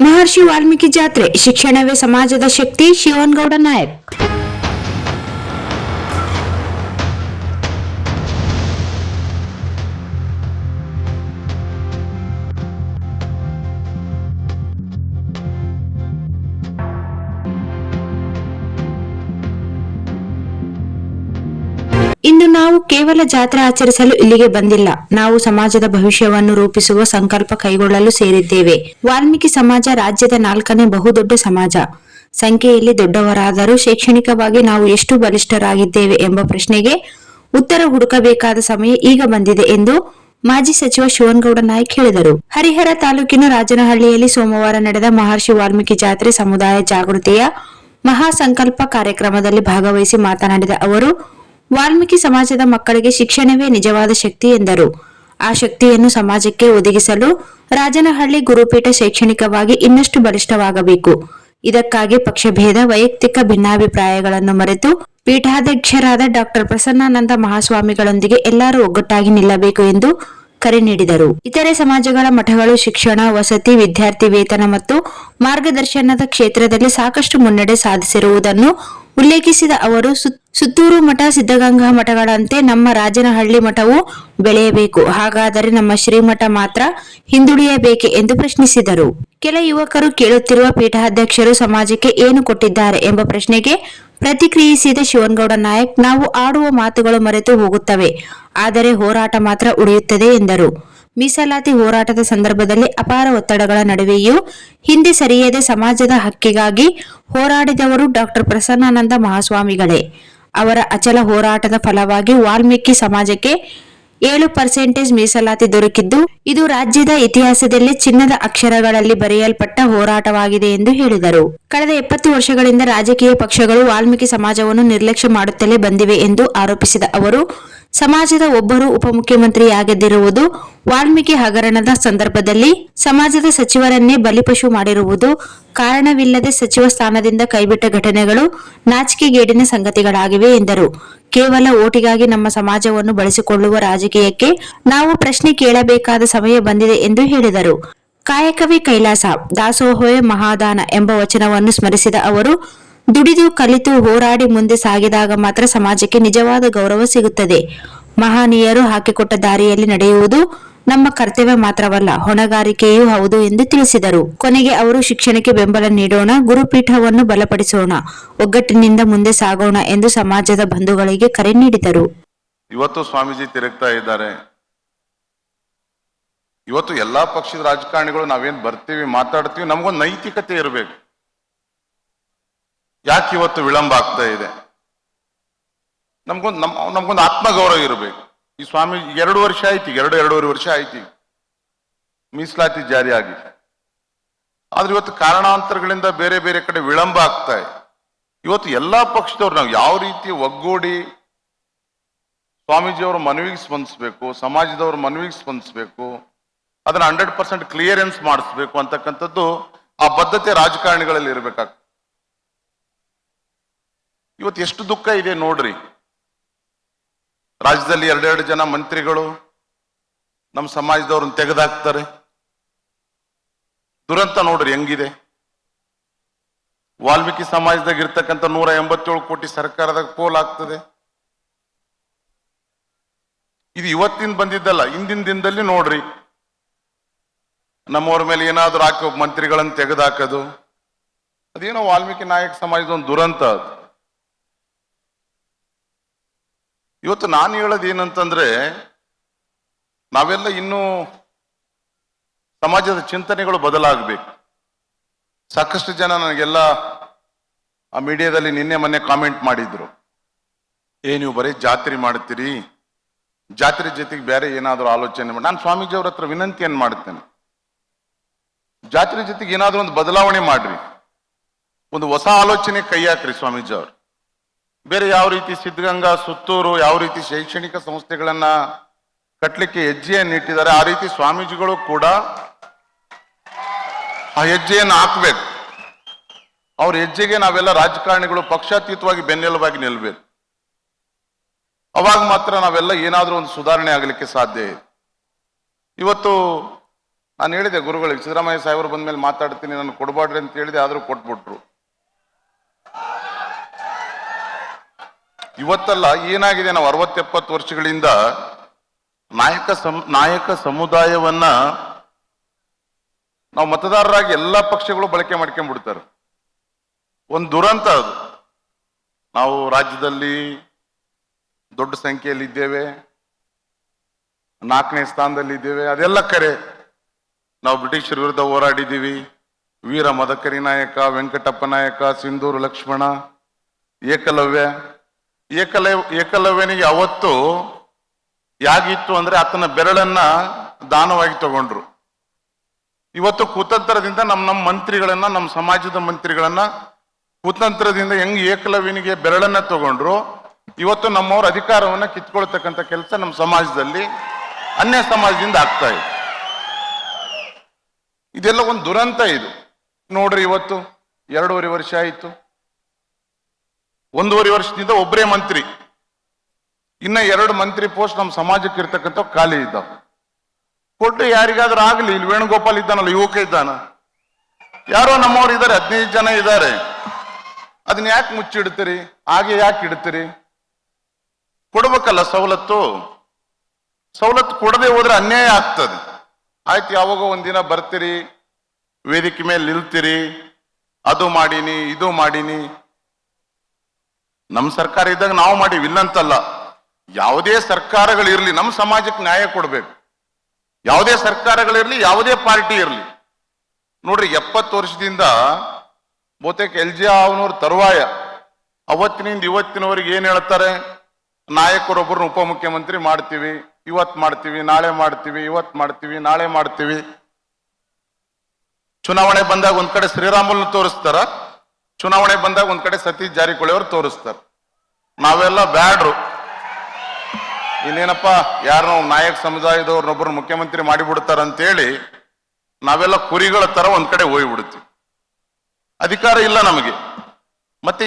ಮಹರ್ಷಿ ವಾಲ್ಮೀಕಿ ಜಾತ್ರೆ ಶಿಕ್ಷಣವೇ ಸಮಾಜದ ಶಕ್ತಿ. ಶಿವನಗೌಡ ನಾಯಕ್. ಇಂದು ನಾವು ಕೇವಲ ಜಾತ್ರೆ ಆಚರಿಸಲು ಇಲ್ಲಿಗೆ ಬಂದಿಲ್ಲ. ನಾವು ಸಮಾಜದ ಭವಿಷ್ಯವನ್ನು ರೂಪಿಸುವ ಸಂಕಲ್ಪ ಕೈಗೊಳ್ಳಲು ಸೇರಿದ್ದೇವೆ. ವಾಲ್ಮೀಕಿ ಸಮಾಜ ರಾಜ್ಯದ 4ನೇ ಬಹುದೊಡ್ಡ ಸಮಾಜ. ಸಂಖ್ಯೆಯಲ್ಲಿ ದೊಡ್ಡವರಾದರೂ ಶೈಕ್ಷಣಿಕವಾಗಿ ನಾವು ಎಷ್ಟು ಬಲಿಷ್ಠರಾಗಿದ್ದೇವೆ ಎಂಬ ಪ್ರಶ್ನೆಗೆ ಉತ್ತರ ಹುಡುಕಬೇಕಾದ ಸಮಯ ಈಗ ಬಂದಿದೆ ಎಂದು ಮಾಜಿ ಸಚಿವ ಶಿವನಗೌಡ ನಾಯಕ್ ಹೇಳಿದರು. ಹರಿಹರ ತಾಲೂಕಿನ ರಾಜನಹಳ್ಳಿಯಲ್ಲಿ ಸೋಮವಾರ ನಡೆದ ಮಹರ್ಷಿ ವಾಲ್ಮೀಕಿ ಜಾತ್ರೆ ಸಮುದಾಯ ಜಾಗೃತಿಯ ಮಹಾ ಸಂಕಲ್ಪ ಕಾರ್ಯಕ್ರಮದಲ್ಲಿ ಭಾಗವಹಿಸಿ ಮಾತನಾಡಿದ ಅವರು, ವಾಲ್ಮೀಕಿ ಸಮಾಜದ ಮಕ್ಕಳಿಗೆ ಶಿಕ್ಷಣವೇ ನಿಜವಾದ ಶಕ್ತಿ ಎಂದರು. ಆ ಶಕ್ತಿಯನ್ನು ಸಮಾಜಕ್ಕೆ ಒದಗಿಸಲು ರಾಜನಹಳ್ಳಿ ಗುರುಪೀಠ ಶೈಕ್ಷಣಿಕವಾಗಿ ಇನ್ನಷ್ಟು ಬಲಿಷ್ಠವಾಗಬೇಕು. ಇದಕ್ಕಾಗಿ ಪಕ್ಷಭೇದ, ವೈಯಕ್ತಿಕ ಭಿನ್ನಾಭಿಪ್ರಾಯಗಳನ್ನು ಮರೆತು ಪೀಠಾಧ್ಯಕ್ಷರಾದ ಡಾಕ್ಟರ್ ಪ್ರಸನ್ನಾನಂದ ಮಹಾಸ್ವಾಮಿಗಳೊಂದಿಗೆ ಎಲ್ಲರೂ ಒಗ್ಗಟ್ಟಾಗಿ ನಿಲ್ಲಬೇಕು ಎಂದು ಕರೆ ನೀಡಿದರು. ಇತರೆ ಸಮಾಜಗಳ ಮಠಗಳು ಶಿಕ್ಷಣ, ವಸತಿ, ವಿದ್ಯಾರ್ಥಿ ವೇತನ ಮತ್ತು ಮಾರ್ಗದರ್ಶನದ ಕ್ಷೇತ್ರದಲ್ಲಿ ಸಾಕಷ್ಟು ಮುನ್ನಡೆ ಸಾಧಿಸಿರುವುದನ್ನು ಉಲ್ಲೇಖಿಸಿದ ಅವರು, ಸುತ್ತೂರು ಮಠ, ಸಿದ್ಧಗಂಗಾ ಮಠಗಳಂತೆ ನಮ್ಮ ರಾಜನಹಳ್ಳಿ ಮಠವು ಬೆಳೆಯಬೇಕು. ಹಾಗಾದರೆ ನಮ್ಮ ಶ್ರೀಮಠ ಮಾತ್ರ ಹಿಂದುಳಿಯಬೇಕೆ ಎಂದು ಪ್ರಶ್ನಿಸಿದರು. ಕೆಲ ಯುವಕರು ಕೇಳುತ್ತಿರುವ ಪೀಠಾಧ್ಯಕ್ಷರು ಸಮಾಜಕ್ಕೆ ಏನು ಕೊಟ್ಟಿದ್ದಾರೆ ಎಂಬ ಪ್ರಶ್ನೆಗೆ ಪ್ರತಿಕ್ರಿಯಿಸಿದ ಶಿವನಗೌಡ ನಾಯಕ್, ನಾವು ಆಡುವ ಮಾತುಗಳು ಮರೆತು ಹೋಗುತ್ತವೆ, ಆದರೆ ಹೋರಾಟ ಮಾತ್ರ ಉಳಿಯುತ್ತದೆ ಎಂದರು. ಮೀಸಲಾತಿ ಹೋರಾಟದ ಸಂದರ್ಭದಲ್ಲಿ ಅಪಾರ ಒತ್ತಡಗಳ ನಡುವೆಯೂ ಹಿಂದೆ ಸರಿಯದೆ ಸಮಾಜದ ಹಕ್ಕಿಗಾಗಿ ಹೋರಾಡಿದವರು ಡಾಕ್ಟರ್ ಪ್ರಸನ್ನಾನಂದ ಮಹಾಸ್ವಾಮಿಗಳೇ. ಅವರ ಅಚಲ ಹೋರಾಟದ ಫಲವಾಗಿ ವಾಲ್ಮೀಕಿ ಸಮಾಜಕ್ಕೆ 7% ಮೀಸಲಾತಿ ದೊರಕಿದ್ದು, ಇದು ರಾಜ್ಯದ ಇತಿಹಾಸದಲ್ಲೇ ಚಿನ್ನದ ಅಕ್ಷರಗಳಲ್ಲಿ ಬರೆಯಲ್ಪಟ್ಟ ಹೋರಾಟವಾಗಿದೆ ಎಂದು ಹೇಳಿದರು. ಕಳೆದ 70 ವರ್ಷಗಳಿಂದ ರಾಜಕೀಯ ಪಕ್ಷಗಳು ವಾಲ್ಮೀಕಿ ಸಮಾಜವನ್ನು ನಿರ್ಲಕ್ಷ್ಯ ಮಾಡುತ್ತಲೇ ಬಂದಿವೆ ಎಂದು ಆರೋಪಿಸಿದ ಅವರು, ಸಮಾಜದ ಒಬ್ಬರು ಉಪಮುಖ್ಯಮಂತ್ರಿಯಾಗದಿರುವುದು, ವಾಲ್ಮೀಕಿ ಹಗರಣದ ಸಂದರ್ಭದಲ್ಲಿ ಸಮಾಜದ ಸಚಿವರನ್ನೇ ಬಲಿಪಶು ಮಾಡಿರುವುದು, ಕಾರಣವಿಲ್ಲದೆ ಸಚಿವ ಸ್ಥಾನದಿಂದ ಕೈಬಿಟ್ಟ ಘಟನೆಗಳು ನಾಚಿಕೆಗೇಡಿನ ಸಂಗತಿಗಳಾಗಿವೆ ಎಂದರು. ಕೇವಲ ಓಟಿಗಾಗಿ ನಮ್ಮ ಸಮಾಜವನ್ನು ಬಳಸಿಕೊಳ್ಳುವ ರಾಜಕೀಯಕ್ಕೆ ನಾವು ಪ್ರಶ್ನೆ ಕೇಳಬೇಕಾದ ಸಮಯ ಬಂದಿದೆ ಎಂದು ಹೇಳಿದರು. ಕಾಯಕವೇ ಕೈಲಾಸ, ದಾಸೋಹವೇ ಮಹಾದಾನ ಎಂಬ ವಚನವನ್ನು ಸ್ಮರಿಸಿದ ಅವರು, ದುಡಿದು ಕಲಿತು ಹೋರಾಡಿ ಮುಂದೆ ಸಾಗಿದಾಗ ಮಾತ್ರ ಸಮಾಜಕ್ಕೆ ನಿಜವಾದ ಗೌರವ ಸಿಗುತ್ತದೆ. ಮಹನೀಯರು ಹಾಕಿಕೊಟ್ಟ ದಾರಿಯಲ್ಲಿ ನಡೆಯುವುದು ನಮ್ಮ ಕರ್ತವ್ಯ ಮಾತ್ರವಲ್ಲ, ಹೊಣೆಗಾರಿಕೆಯೂ ಹೌದು ಎಂದು ತಿಳಿಸಿದರು. ಕೊನೆಗೆ ಅವರು, ಶಿಕ್ಷಣಕ್ಕೆ ಬೆಂಬಲ ನೀಡೋಣ, ಗುರುಪೀಠವನ್ನು ಬಲಪಡಿಸೋಣ, ಒಗ್ಗಟ್ಟಿನಿಂದ ಮುಂದೆ ಸಾಗೋಣ ಎಂದು ಸಮಾಜದ ಬಂಧುಗಳಿಗೆ ಕರೆ ನೀಡಿದರು. ಇವತ್ತು ಸ್ವಾಮೀಜಿ ತಿರುಗ್ತಾ ಇದ್ದಾರೆ. ಇವತ್ತು ಎಲ್ಲಾ ಪಕ್ಷದ ರಾಜಕಾರಣಿಗಳು ನಾವೇನ್ ಬರ್ತೀವಿ, ಮಾತಾಡ್ತೀವಿ, ನಮಗೊಂದು ನೈತಿಕತೆ ಇರಬೇಕು. ಯಾಕೆ ಇವತ್ತು ವಿಳಂಬ ಆಗ್ತಾ ಇದೆ? ನಮ್ಗೊಂದು ಆತ್ಮಗೌರವ ಇರಬೇಕು. ಈ ಸ್ವಾಮಿ 2 ವರ್ಷ ಆಯ್ತು, 2.5 ವರ್ಷ ಆಯ್ತು ಮೀಸಲಾತಿ ಜಾರಿ ಆಗಿ. ಆದ್ರೆ ಇವತ್ತು ಕಾರಣಾಂತರಗಳಿಂದ ಬೇರೆ ಬೇರೆ ಕಡೆ ವಿಳಂಬ ಆಗ್ತಾ ಇದೆ. ಇವತ್ತು ಎಲ್ಲಾ ಪಕ್ಷದವ್ರು ನಾವು ಯಾವ ರೀತಿ ಒಗ್ಗೂಡಿ ಸ್ವಾಮೀಜಿಯವರ ಮನವಿಗೆ ಸ್ಪಂದಿಸಬೇಕು, ಸಮಾಜದವ್ರ ಮನವಿಗೆ ಸ್ಪಂದಿಸಬೇಕು, ಅದನ್ನ 100% ಕ್ಲಿಯರೆನ್ಸ್ ಮಾಡಿಸ್ಬೇಕು ಅಂತಕ್ಕಂಥದ್ದು ಆ ಬದ್ಧತೆ ರಾಜಕಾರಣಿಗಳಲ್ಲಿ ಇರಬೇಕಾಗ್ತದೆ. ಇವತ್ತು ಎಷ್ಟು ದುಃಖ ಇದೆ ನೋಡ್ರಿ. ರಾಜ್ಯದಲ್ಲಿ 2 ಜನ ಮಂತ್ರಿಗಳು ನಮ್ಮ ಸಮಾಜದವ್ರನ್ನ ತೆಗೆದಾಕ್ತಾರೆ. ದುರಂತ ನೋಡ್ರಿ ಹೆಂಗಿದೆ. ವಾಲ್ಮೀಕಿ ಸಮಾಜದಾಗ ಇರ್ತಕ್ಕಂಥ 187 ಕೋಟಿ ಸರ್ಕಾರದಾಗ ಪೋಲ್ ಆಗ್ತದೆ. ಇದು ಇವತ್ತಿನ ಬಂದಿದ್ದಲ್ಲ, ಹಿಂದಿನ ದಿನದಲ್ಲಿ ನೋಡ್ರಿ ನಮ್ಮವ್ರ ಮೇಲೆ ಏನಾದ್ರು ಹಾಕಿ ಮಂತ್ರಿಗಳನ್ನ ತೆಗೆದಾಕೋದು, ಅದೇನೋ ವಾಲ್ಮೀಕಿ ನಾಯಕ ಸಮಾಜದ ಒಂದು ದುರಂತ ಅದು. ಇವತ್ತು ನಾನು ಹೇಳೋದು ಏನಂತಂದ್ರೆ, ನಾವೆಲ್ಲ ಇನ್ನೂ ಸಮಾಜದ ಚಿಂತನೆಗಳು ಬದಲಾಗಬೇಕು. ಸಾಕಷ್ಟು ಜನ ನನಗೆಲ್ಲ ಆ ಮೀಡಿಯಾದಲ್ಲಿ ನಿನ್ನೆ ಮೊನ್ನೆ ಕಾಮೆಂಟ್ ಮಾಡಿದ್ರು, ನೀವು ಬರೀ ಜಾತ್ರೆ ಮಾಡ್ತೀರಿ, ಜಾತ್ರೆ ಜೊತೆಗೆ ಬೇರೆ ಏನಾದರೂ ಆಲೋಚನೆ ಮಾಡಿ. ನಾನು ಸ್ವಾಮೀಜಿ ಅವ್ರ ಹತ್ರ ವಿನಂತಿಯನ್ನು ಮಾಡ್ತೇನೆ, ಜಾತ್ರೆ ಜೊತೆಗೆ ಏನಾದರೂ ಒಂದು ಬದಲಾವಣೆ ಮಾಡ್ರಿ, ಒಂದು ಹೊಸ ಆಲೋಚನೆ ಕೈ ಹಾಕ್ರಿ ಸ್ವಾಮೀಜಿ ಅವರು. ಬೇರೆ ಯಾವ ರೀತಿ ಸಿದ್ಧಗಂಗಾ, ಸುತ್ತೂರು ಯಾವ ರೀತಿ ಶೈಕ್ಷಣಿಕ ಸಂಸ್ಥೆಗಳನ್ನ ಕಟ್ಟಲಿಕ್ಕೆ ಹೆಜ್ಜೆಯನ್ನು ಇಟ್ಟಿದ್ದಾರೆ, ಆ ರೀತಿ ಸ್ವಾಮೀಜಿಗಳು ಕೂಡ ಆ ಹೆಜ್ಜೆಯನ್ನು ಹಾಕ್ಬೇಕು. ಅವ್ರ ಹೆಜ್ಜೆಗೆ ನಾವೆಲ್ಲ ರಾಜಕಾರಣಿಗಳು ಪಕ್ಷಾತೀತವಾಗಿ ಬೆನ್ನೆಲುಬಾಗಿ ನಿಲ್ಬೇಕು. ಅವಾಗ ಮಾತ್ರ ನಾವೆಲ್ಲ ಏನಾದರೂ ಒಂದು ಸುಧಾರಣೆ ಆಗಲಿಕ್ಕೆ ಸಾಧ್ಯ ಇದೆ. ಇವತ್ತು ನಾನು ಹೇಳಿದೆ ಗುರುಗಳಿಗೆ, ಸಿದ್ದರಾಮಯ್ಯ ಸಾಹೇಬರು ಬಂದ್ಮೇಲೆ ಮಾತಾಡ್ತೀನಿ, ನಾನು ಕೊಡಬಾರ್ರಿ ಅಂತ ಹೇಳಿದೆ, ಆದ್ರೂ ಕೊಟ್ಬಿಟ್ರು. ಇವತ್ತಲ್ಲ, ಏನಾಗಿದೆ, ನಾವು 60-70 ವರ್ಷಗಳಿಂದ ನಾಯಕ ಸಮುದಾಯವನ್ನ ನಾವು ಮತದಾರರಾಗಿ ಎಲ್ಲಾ ಪಕ್ಷಗಳು ಬಳಕೆ ಮಾಡ್ಕೊಂಡ್ಬಿಡ್ತಾರೆ. ಒಂದು ದುರಂತ ಅದು. ನಾವು ರಾಜ್ಯದಲ್ಲಿ ದೊಡ್ಡ ಸಂಖ್ಯೆಯಲ್ಲಿ ಇದ್ದೇವೆ, 4ನೇ ಸ್ಥಾನದಲ್ಲಿ ಇದ್ದೇವೆ, ಅದೆಲ್ಲ ಕರೆ. ನಾವು ಬ್ರಿಟಿಷರ ವಿರುದ್ಧ ಹೋರಾಡಿದ್ದೀವಿ. ವೀರ ಮದಕರಿ ನಾಯಕ, ವೆಂಕಟಪ್ಪ ನಾಯಕ, ಸಿಂಧೂರು ಲಕ್ಷ್ಮಣ, ಏಕಲವ್ಯನಿಗೆ ಅವತ್ತು ಯಾಗಿತ್ತು ಅಂದ್ರೆ ಆತನ ಬೆರಳನ್ನ ದಾನವಾಗಿ ತಗೊಂಡ್ರು. ಇವತ್ತು ಕುತಂತ್ರದಿಂದ ನಮ್ಮ ಮಂತ್ರಿಗಳನ್ನ, ನಮ್ಮ ಸಮಾಜದ ಮಂತ್ರಿಗಳನ್ನ ಕುತಂತ್ರದಿಂದ ಹೆಂಗ್ ಏಕಲವ್ಯನಿಗೆ ಬೆರಳನ್ನ ತಗೊಂಡ್ರು, ಇವತ್ತು ನಮ್ಮವ್ರ ಅಧಿಕಾರವನ್ನ ಕಿತ್ಕೊಳ್ತಕ್ಕಂಥ ಕೆಲಸ ನಮ್ಮ ಸಮಾಜದಲ್ಲಿ ಅನ್ಯ ಸಮಾಜದಿಂದ ಆಗ್ತಾ ಇದೆ. ಇದೆಲ್ಲ ಒಂದು ದುರಂತ. ಇದು ನೋಡ್ರಿ, ಇವತ್ತು 2.5 ವರ್ಷ ಆಯಿತು. 1.5 ವರ್ಷದಿಂದ ಒಬ್ಬರೇ ಮಂತ್ರಿ, ಇನ್ನ 2 ಮಂತ್ರಿ ಪೋಸ್ಟ್ ನಮ್ಮ ಸಮಾಜಕ್ಕೆ ಇರ್ತಕ್ಕಂಥ ಖಾಲಿ ಇದ್ದಾವ. ಕೊಟ್ಟು ಯಾರಿಗಾದ್ರೂ ಆಗಲಿ. ಇಲ್ಲಿ ವೇಣುಗೋಪಾಲ್ ಇದ್ದಾನಲ್ಲ, ಯುವಕ ಇದ್ದಾನ, ಯಾರೋ ನಮ್ಮವ್ರು ಇದ್ದಾರೆ, 15 ಜನ ಇದ್ದಾರೆ. ಅದನ್ನ ಯಾಕೆ ಮುಚ್ಚಿಡ್ತೀರಿ? ಹಾಗೆ ಯಾಕೆ ಇಡ್ತೀರಿ? ಕೊಡ್ಬೇಕಲ್ಲ ಸವಲತ್ತು. ಸವಲತ್ತು ಕೊಡದೆ ಹೋದ್ರೆ ಅನ್ಯಾಯ ಆಗ್ತದೆ. ಆಯ್ತು, ಯಾವಾಗೋ ಒಂದಿನ ಬರ್ತೀರಿ, ವೇದಿಕೆ ಮೇಲೆ ನಿಲ್ತೀರಿ, ಅದು ಮಾಡೀನಿ ಇದು ಮಾಡೀನಿ. ನಮ್ಮ ಸರ್ಕಾರ ಇದ್ದಾಗ ನಾವು ಮಾಡೀವಿ, ಇಲ್ಲಂತಲ್ಲ. ಯಾವುದೇ ಸರ್ಕಾರಗಳಿರ್ಲಿ ನಮ್ಮ ಸಮಾಜಕ್ಕೆ ನ್ಯಾಯ ಕೊಡ್ಬೇಕು. ಯಾವುದೇ ಸರ್ಕಾರಗಳಿರ್ಲಿ, ಯಾವುದೇ ಪಾರ್ಟಿ ಇರಲಿ. ನೋಡ್ರಿ, 70 ವರ್ಷದಿಂದ ಬಹುತೇಕ LG ಅವನವ್ರ ತರುವಾಯ ಅವತ್ತಿನಿಂದ ಇವತ್ತಿನವರೆಗೆ ಏನ್ ಹೇಳ್ತಾರೆ? ನಾಯಕರೊಬ್ಬರನ್ನ ಉಪಮುಖ್ಯಮಂತ್ರಿ ಮಾಡ್ತೀವಿ, ಇವತ್ತು ಮಾಡ್ತೀವಿ, ನಾಳೆ ಮಾಡ್ತೀವಿ, ಇವತ್ತು ಮಾಡ್ತೀವಿ, ನಾಳೆ ಮಾಡ್ತೀವಿ. ಚುನಾವಣೆ ಬಂದಾಗ ಒಂದ್ ಕಡೆ ಶ್ರೀರಾಮುಲು ತೋರಿಸ್ತಾರ, ಚುನಾವಣೆ ಬಂದಾಗ ಒಂದ್ ಕಡೆ ಸತೀಶ್ ಜಾರಕಿಹೊಳಿ ಅವರು ತೋರಿಸ್ತಾರ. ನಾವೆಲ್ಲ ಬ್ಯಾಡ್ರು, ಇನ್ನೇನಪ್ಪ ಯಾರೋ ನಾಯಕ ಸಮುದಾಯದವ್ರನ್ನೊಬ್ಬರು ಮುಖ್ಯಮಂತ್ರಿ ಮಾಡಿಬಿಡ್ತಾರ ಅಂತೇಳಿ ನಾವೆಲ್ಲ ಕುರಿಗಳ ತರ ಒಂದ್ ಕಡೆ ಹೋಗ್ಬಿಡ್ತೀವಿ. ಅಧಿಕಾರ ಇಲ್ಲ ನಮಗೆ. ಮತ್ತೆ